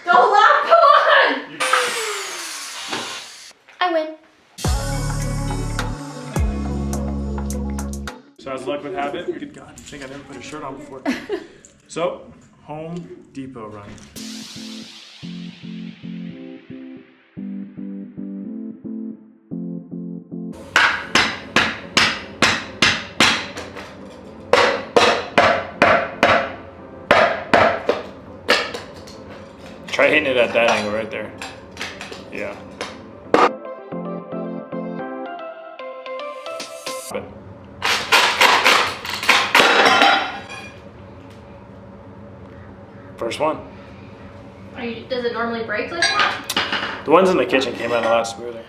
Don't laugh, come on! I win. So as luck would have it, good God, I think I never put a shirt on before. So, Home Depot run. Try hitting it at that angle right there. Yeah. But first one. Does it normally break like that? The ones in the kitchen came out a lot smoother.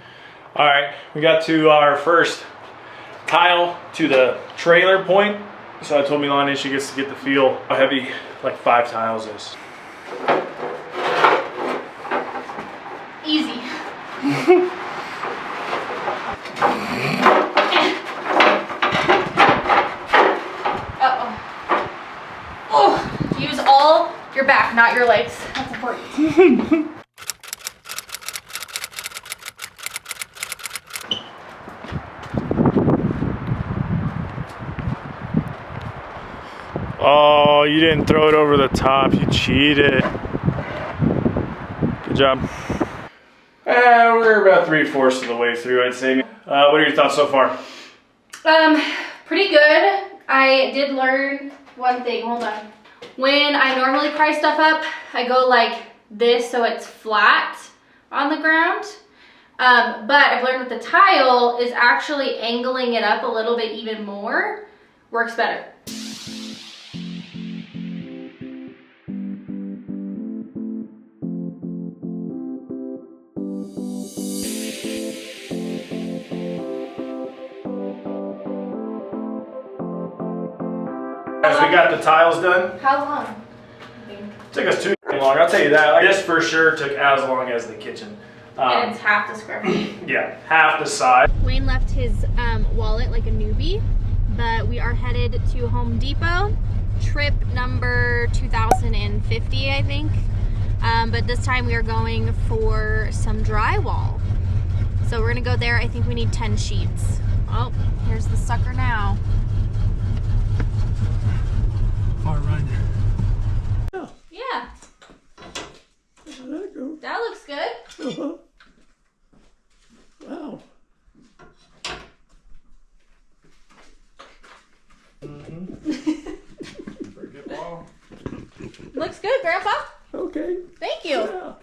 All right, we got to our first tile to the trailer point. So I told Milani she gets to get the feel how heavy like 5 tiles is. Easy. Oh, use all your back, not your legs. That's important. Oh, you didn't throw it over the top. You cheated. Good job. We're about 3/4 of the way through, I'd say. What are your thoughts so far? Pretty good. I did learn one thing. Hold on. When I normally pry stuff up, I go like this so it's flat on the ground. But I've learned with the tile is actually angling it up a little bit even more works better. As we got the tiles done. How long? It took us too long, I'll tell you that. Like, this for sure took as long as the kitchen. And it's half the square feet. Yeah, half the size. Wayne left his wallet like a newbie, but we are headed to Home Depot. Trip number 2050, I think. But this time we are going for some drywall. So we're gonna go there. I think we need 10 sheets. Oh, here's the sucker now. Far right. Yeah. That looks good. Wow. Pretty good wall. Looks good, Grandpa. Okay. Thank you. Yeah.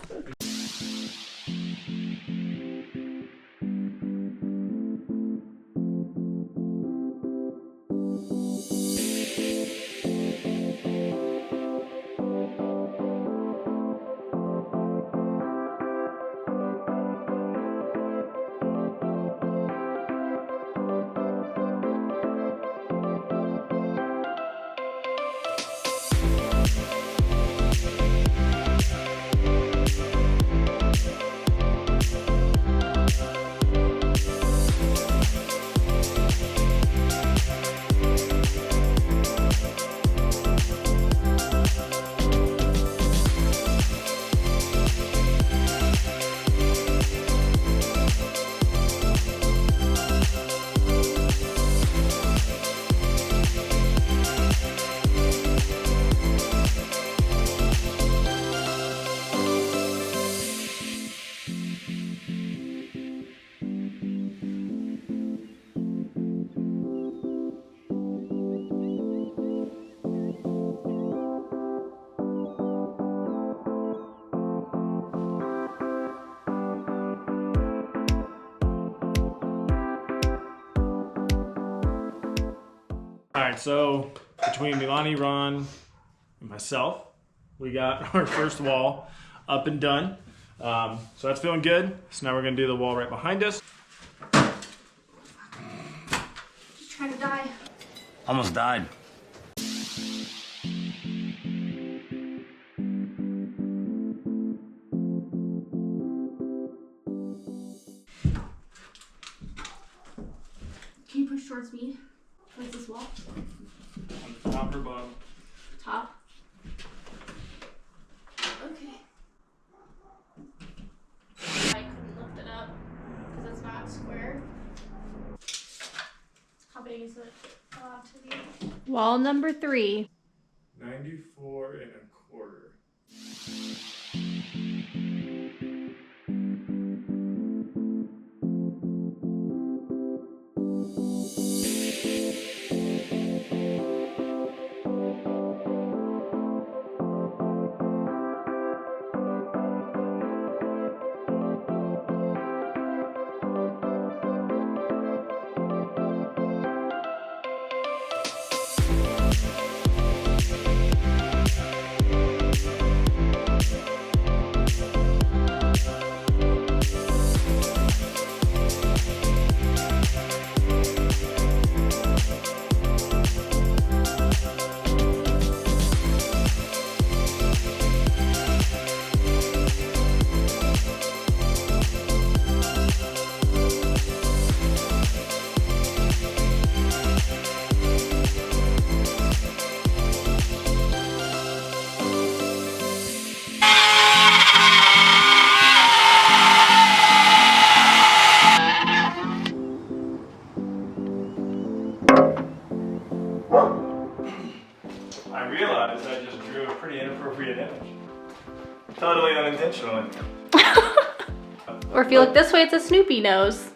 All right, so between Milani, Ron, and myself, we got our first wall up and done. So that's feeling good. So now we're gonna do the wall right behind us. Just trying to die. Almost died. Can you push towards me? Where's this wall? Top or bottom? Top. Wall number 3. 94 1/4. I realized I just drew a pretty inappropriate image. Totally unintentionally. Or if you look this way, it's a Snoopy nose.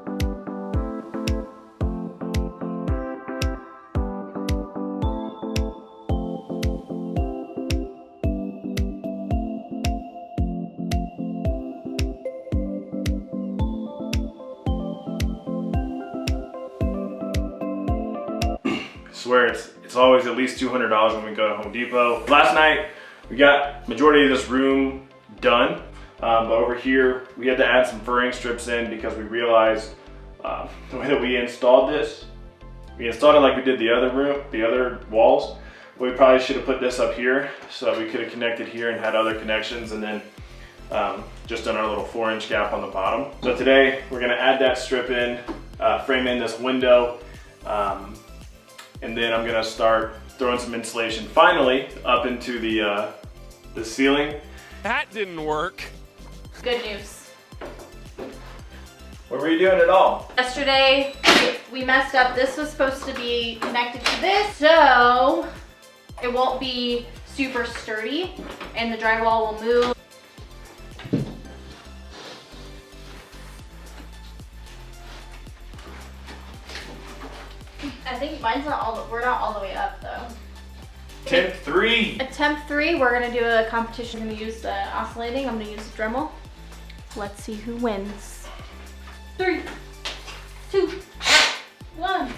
I swear it's always at least $200 when we go to Home Depot. Last night we got majority of this room done, but over here we had to add some furring strips in because we realized the way that we installed this, we installed it like we did the other walls. We probably should have put this up here so that we could have connected here and had other connections, and then just done our little 4-inch gap on the bottom. So today we're gonna add that strip in, frame in this window, and then I'm gonna start throwing some insulation finally up into the ceiling. That didn't work. Good news. What were you doing at all? Yesterday, we messed up. This was supposed to be connected to this, so it won't be super sturdy and the drywall will move. I think mine's we're not all the way up though. Attempt 3. Attempt 3, we're gonna do a competition. I'm gonna use the oscillating, I'm gonna use the Dremel. Let's see who wins. 3, 2, 1.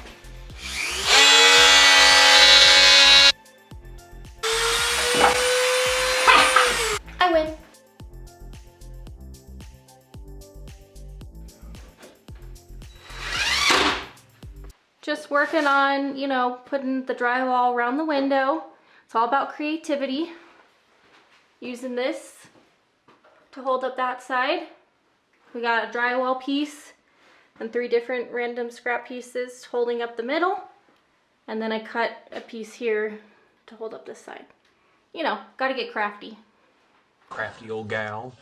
I win. Just working on, you know, putting the drywall around the window. It's all about creativity. Using this to hold up that side. We got a drywall piece and 3 different random scrap pieces holding up the middle. And then I cut a piece here to hold up this side. You know, gotta get crafty. Crafty old gal.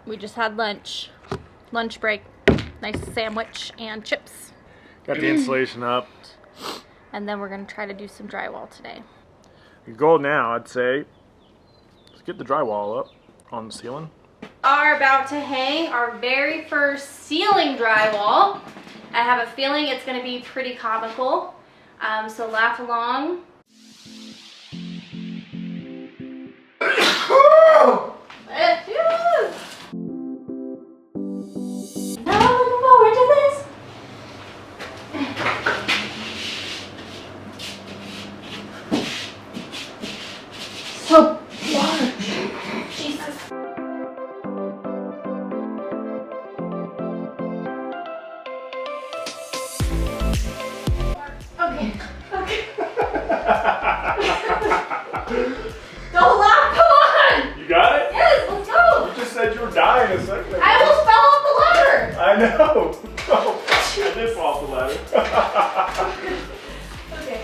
We just had lunch break, nice sandwich and chips. Got the insulation up. And then we're gonna try to do some drywall today. Your goal now, I'd say, is get the drywall up on the ceiling. Are about to hang our very first ceiling drywall. I have a feeling it's gonna be pretty comical, so laugh along. So large. Jesus. I know. Oh, I did fall off the ladder. Okay.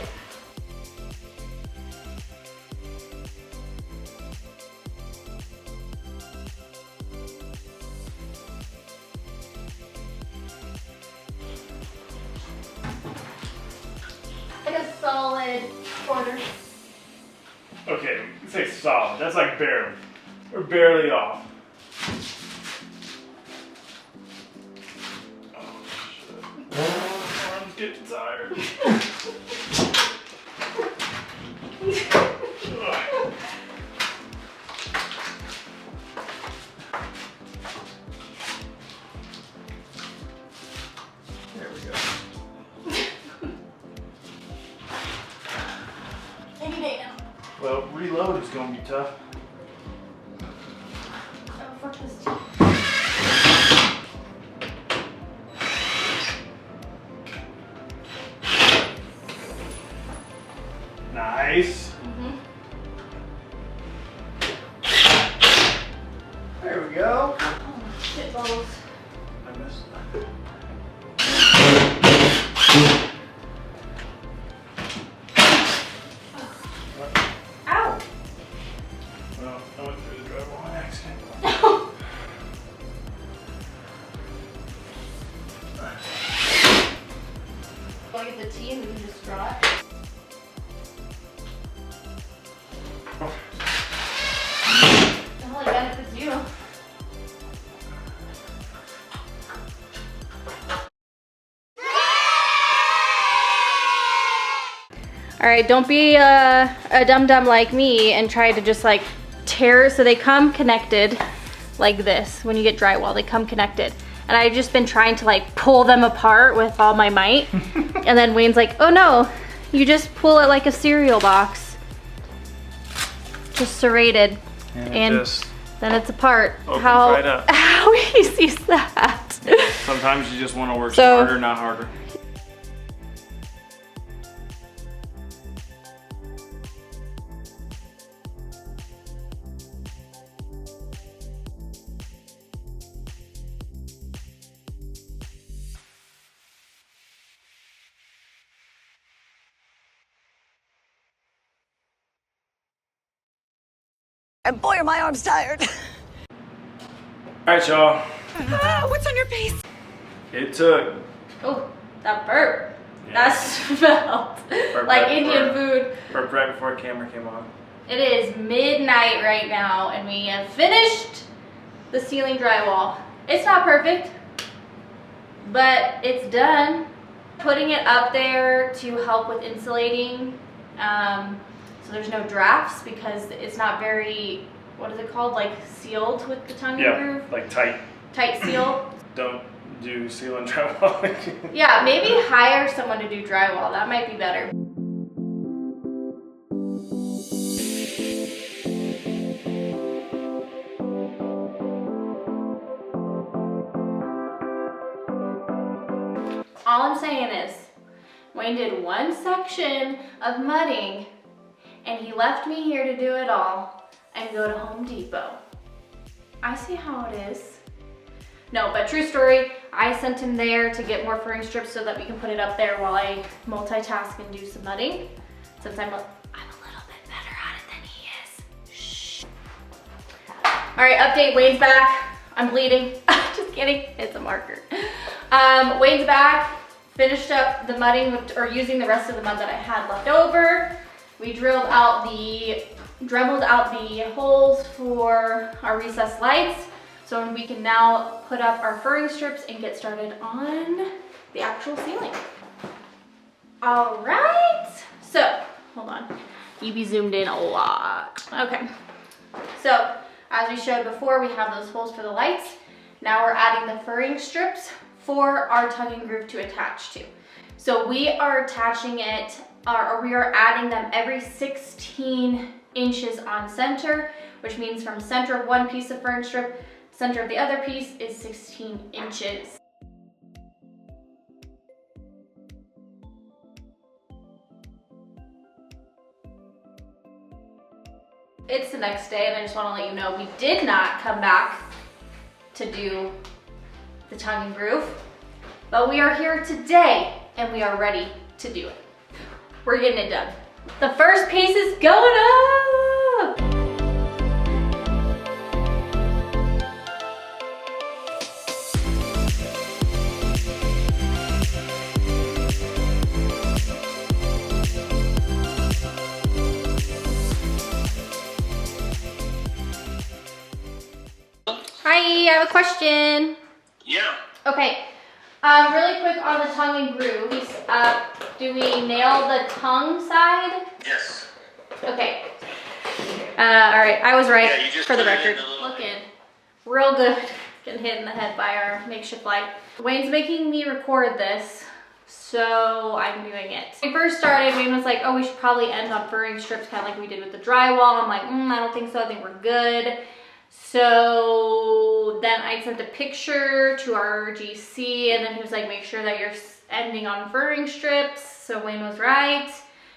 Like a solid quarter. Okay, say solid. That's like barely. We're barely off. Oh shit. Arm's getting tired. There we go. Any day now. Well, reload is gonna be tough. Oh, fuck this. Nice. Mm-hmm. There we go. Oh, shit balls. I missed that. Ow! Well, I went through the drywall on accident. Want to get the tea and we can just draw it? It only benefits you. All right, don't be a dum-dum like me and try to just like tear, so they come connected like this. When you get drywall, they come connected. And I've just been trying to like pull them apart with all my might. And then Wayne's like, oh no, you just pull it like a cereal box. Just serrated. And just then it's apart. opens right up. How easy is that? Sometimes you just want to work So- smarter, not harder. And boy, are my arms tired. All right, y'all. What's on your face? It took. Oh, that burp. Yeah. That smelled Burp like right Indian before- food. Burped right before the camera came on. It is midnight right now and we have finished the ceiling drywall. It's not perfect, but it's done. Putting it up there to help with insulating, so there's no drafts because it's not very, what is it called, like sealed with the tongue and groove? like tight. Tight seal. Don't do ceiling drywall. Yeah, maybe hire someone to do drywall. That might be better. All I'm saying is, Wayne did one section of mudding and he left me here to do it all and go to Home Depot. I see how it is. No, but true story, I sent him there to get more furring strips so that we can put it up there while I multitask and do some mudding, since I'm a little bit better at it than he is. Shh. All right, update, Wayne's back. I'm bleeding. Just kidding, it's a marker. Wayne's back, finished up the mudding with, or using the rest of the mud that I had left over. We dremelled out the holes for our recessed lights. So we can now put up our furring strips and get started on the actual ceiling. All right, so hold on. You be zoomed in a lot. Okay, so as we showed before, we have those holes for the lights. Now we're adding the furring strips for our tongue and groove to attach to. So we are attaching it, or we are adding them every 16 inches on center, which means from center of one piece of furring strip, center of the other piece is 16 inches. It's the next day and I just want to let you know we did not come back to do the tongue and groove. But we are here today and we are ready to do it. We're getting it done. The first piece is going up. Hi, I have a question. Yeah. Okay, really quick on the tongue and groove. Do we nail the tongue side? Yes. Okay. All right, I was right Yeah, you just for the put it in record. a little- Looking real good. Getting hit in the head by our makeshift light. Wayne's making me record this, so I'm doing it. When we first started, Wayne was like, oh, we should probably end on furring strips, kind of like we did with the drywall. I'm like, I don't think so. I think we're good. So then I sent a picture to our GC, and then he was like, make sure that you're ending on furring strips. So Wayne was right.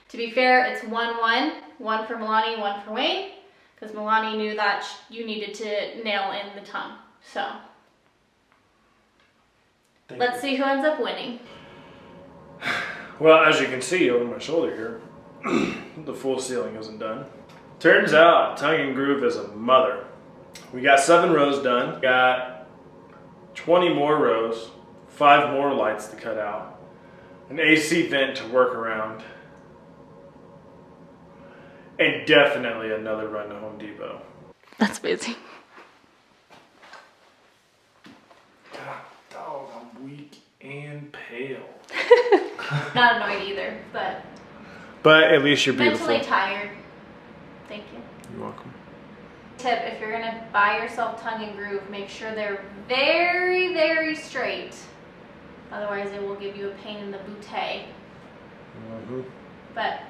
To be fair, it's 1-1. One for Milani, one for Wayne, because Milani knew that you needed to nail in the tongue. So let's see who ends up winning. Well, as you can see over my shoulder here, the full ceiling isn't done. Turns out tongue and groove is a mother. We got 7 rows done. Got 20 more rows, 5 more lights to cut out, an AC vent to work around, and definitely another run to Home Depot. That's busy. God, dog, I'm weak and pale. Not annoyed either, but But at least you're beautiful. mentally tired. Thank you. You're welcome. Tip, if you're gonna buy yourself tongue and groove, make sure they're very, very straight. Otherwise it will give you a pain in the bootay. But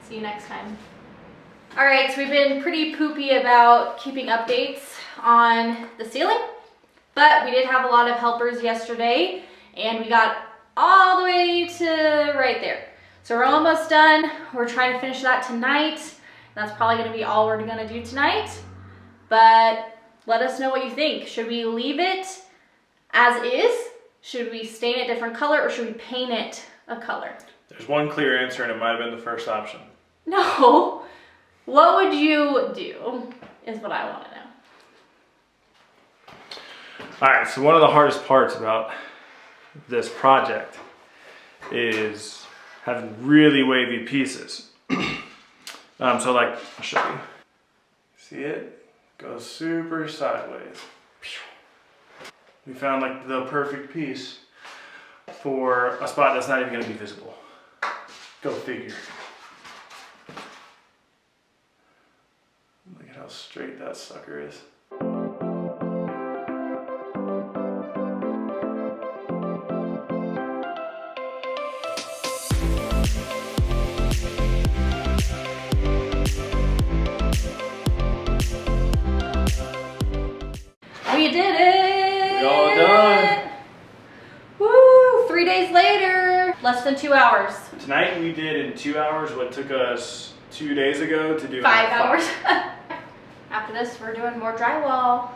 see you next time. All right, so we've been pretty poopy about keeping updates on the ceiling, but we did have a lot of helpers yesterday and we got all the way to right there. So we're almost done. We're trying to finish that tonight. That's probably gonna be all we're gonna do tonight, but let us know what you think. Should we leave it as is? Should we stain it different color, or should we paint it a color? There's one clear answer, and it might have been the first option. No. What would you do is what I want to know. All right, so one of the hardest parts about this project is having really wavy pieces. So like, I'll show you. See it? Goes super sideways. We found like the perfect piece for a spot that's not even gonna be visible. Go figure. Look at how straight that sucker is. We did it! We all done. Woo! 3 days later. Less than 2 hours. Tonight we did in 2 hours what took us 2 days ago to do 5 hours. After this, we're doing more drywall.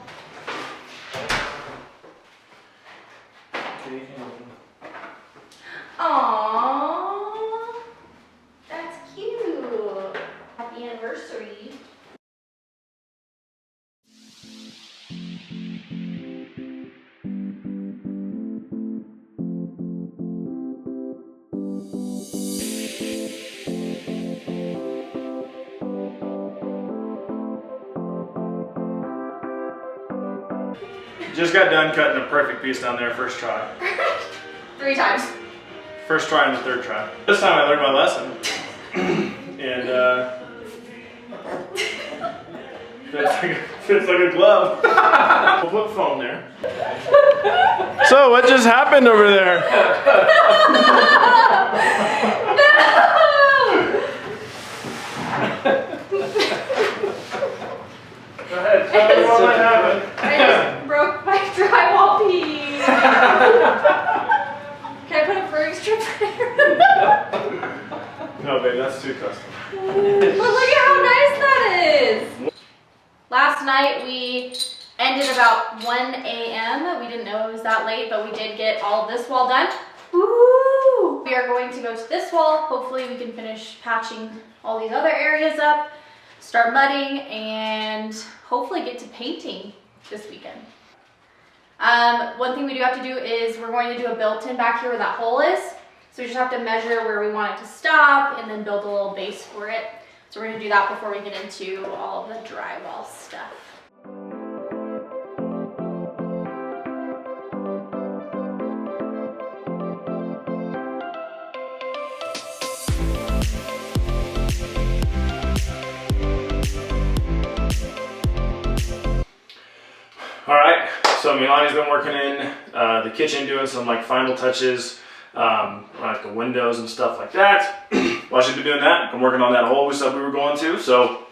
Aww. That's cute. Happy anniversary. Just got done cutting a perfect piece down there first try. 3 times. First try and the third try. This time I learned my lesson. And fits like a glove. We'll put foam there. So what just happened over there? Go ahead, tell me what might happen. I just broke my drywall piece. Can I put a furring strip there? No, babe, that's too custom. But look at how nice that is. Last night we Ended about 1 a.m. We didn't know it was that late, but we did get all of this wall done. Woo! We are going to go to this wall. Hopefully we can finish patching all these other areas up, start mudding, and hopefully get to painting this weekend. One thing we do have to do is we're going to do a built-in back here where that hole is. So we just have to measure where we want it to stop and then build a little base for it. So we're gonna do that before we get into all of the drywall stuff. All right, so Milani's been working in the kitchen doing some like final touches, like the windows and stuff like that. While she's been doing that, I'm working on that hole we said we were going to. So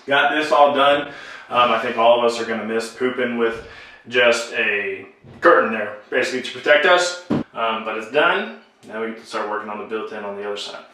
got this all done. I think all of us are gonna miss pooping with just a curtain there, basically to protect us. But it's done. Now we get to start working on the built-in on the other side.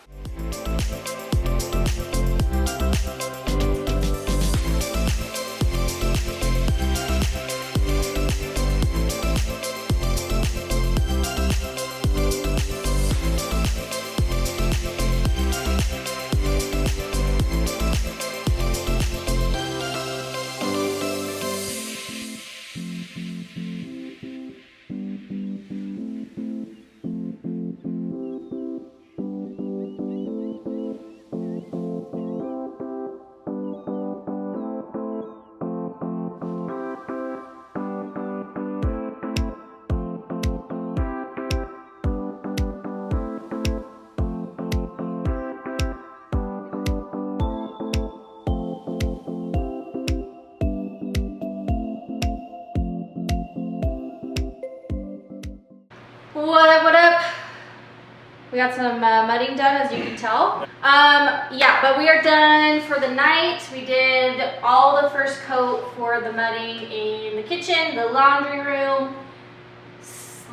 What up? We got some mudding done, as you can tell. Yeah, but we are done for the night. We did all the first coat for the mudding in the kitchen, the laundry room,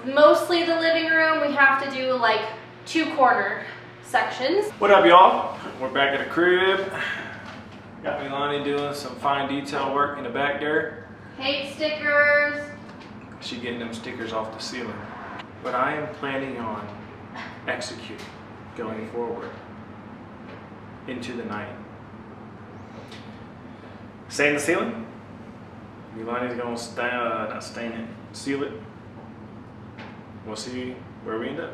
mostly the living room. We have to do like 2 corner sections. What up, y'all? We're back at the crib. Got Milani doing some fine detail work in the back there. Hate stickers. She getting them stickers off the ceiling. But I am planning on executing going forward into the night. Stain the ceiling. Milani's gonna not stain it, seal it. We'll see where we end up.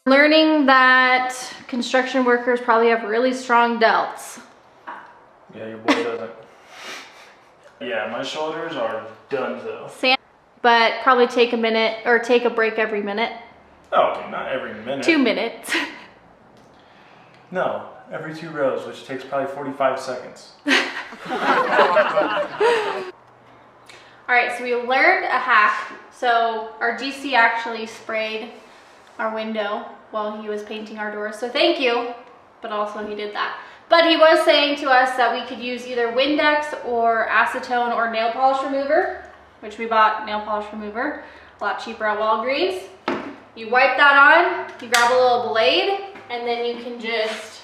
Learning that construction workers probably have really strong delts. Yeah, your boy doesn't. Yeah, my shoulders are done though. But probably take a minute or take a break every minute. Oh, okay, not every minute. 2 minutes. No, every 2 rows, which takes probably 45 seconds. All right, so we learned a hack. So our GC actually sprayed our window while he was painting our doors. So thank you, but also he did that. But he was saying to us that we could use either Windex or acetone or nail polish remover, which we bought nail polish remover, a lot cheaper at Walgreens. You wipe that on, you grab a little blade, and then you can just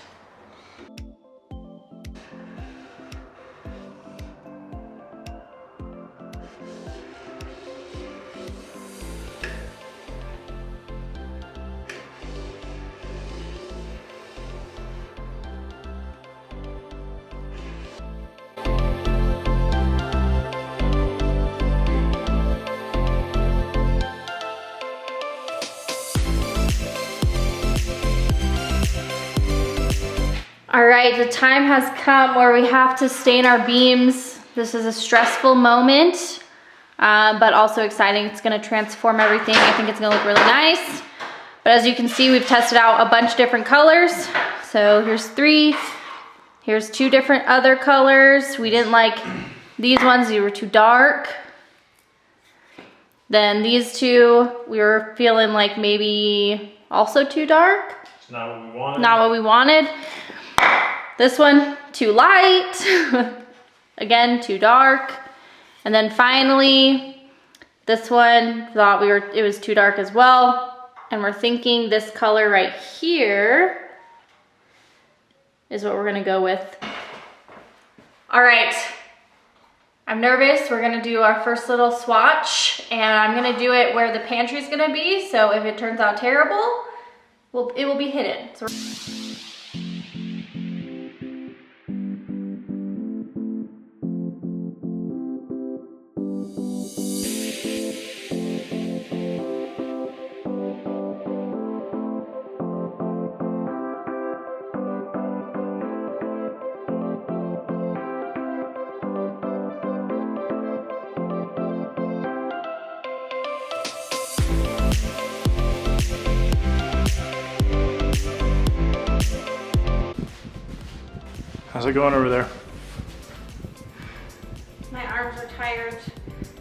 All right, the time has come where we have to stain our beams. This is a stressful moment, but also exciting. It's gonna transform everything. I think it's gonna look really nice. But as you can see, we've tested out a bunch of different colors. So here's 3. Here's 2 different other colors. We didn't like these ones, they were too dark. Then these two, we were feeling like maybe also too dark. It's not what we wanted. Not what we wanted. This one, too light. Again, too dark. And then finally, this one, thought it was too dark as well. And we're thinking this color right here is what we're gonna go with. All right, I'm nervous. We're gonna do our first little swatch, and I'm gonna do it where the pantry's gonna be, so if it turns out terrible, it will be hidden. So How's it going over there? my arms are tired.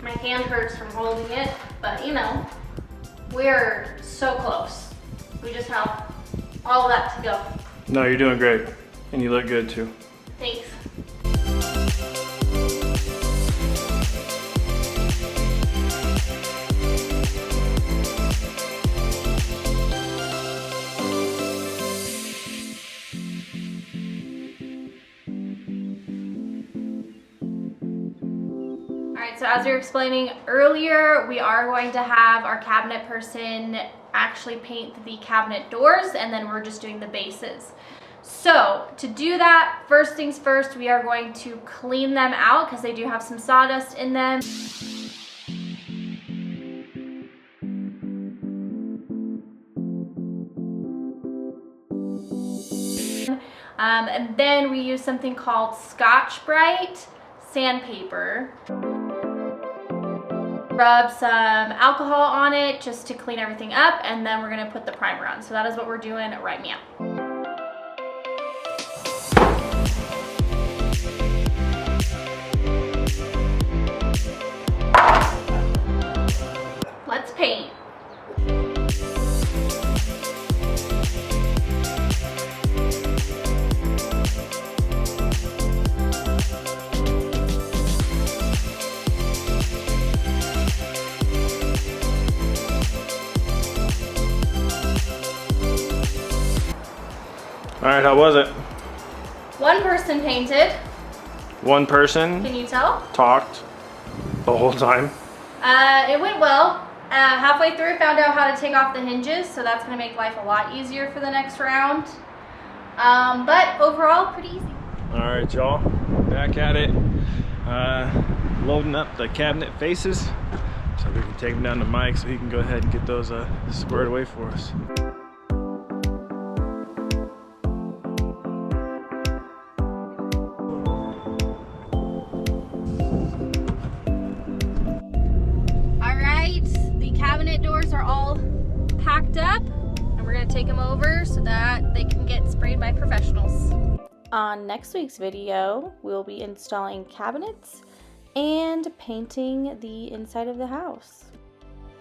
My hand hurts from holding it, but you know, we're so close. We just have all of that to go. No, you're doing great. And you look good too. Thanks. So as we were explaining earlier, we are going to have our cabinet person actually paint the cabinet doors, and then we're just doing the bases. So to do that, first things first, we are going to clean them out because they do have some sawdust in them. And then we use something called Scotch-Brite sandpaper. Rub some alcohol on it just to clean everything up, and then we're gonna put the primer on. So that is what we're doing right now. Let's paint. All right, how was it? One person painted. One person Can you tell? talked the whole time. It went well. Halfway through, found out how to take off the hinges, so that's gonna make life a lot easier for the next round. But overall, pretty easy. All right, y'all, back at it. Loading up the cabinet faces so we can take them down to Mike so he can go ahead and get those squared away for us. Cabinet doors are all packed up, and we're going to take them over so that they can get sprayed by professionals. On next week's video, we'll be installing cabinets and painting the inside of the house.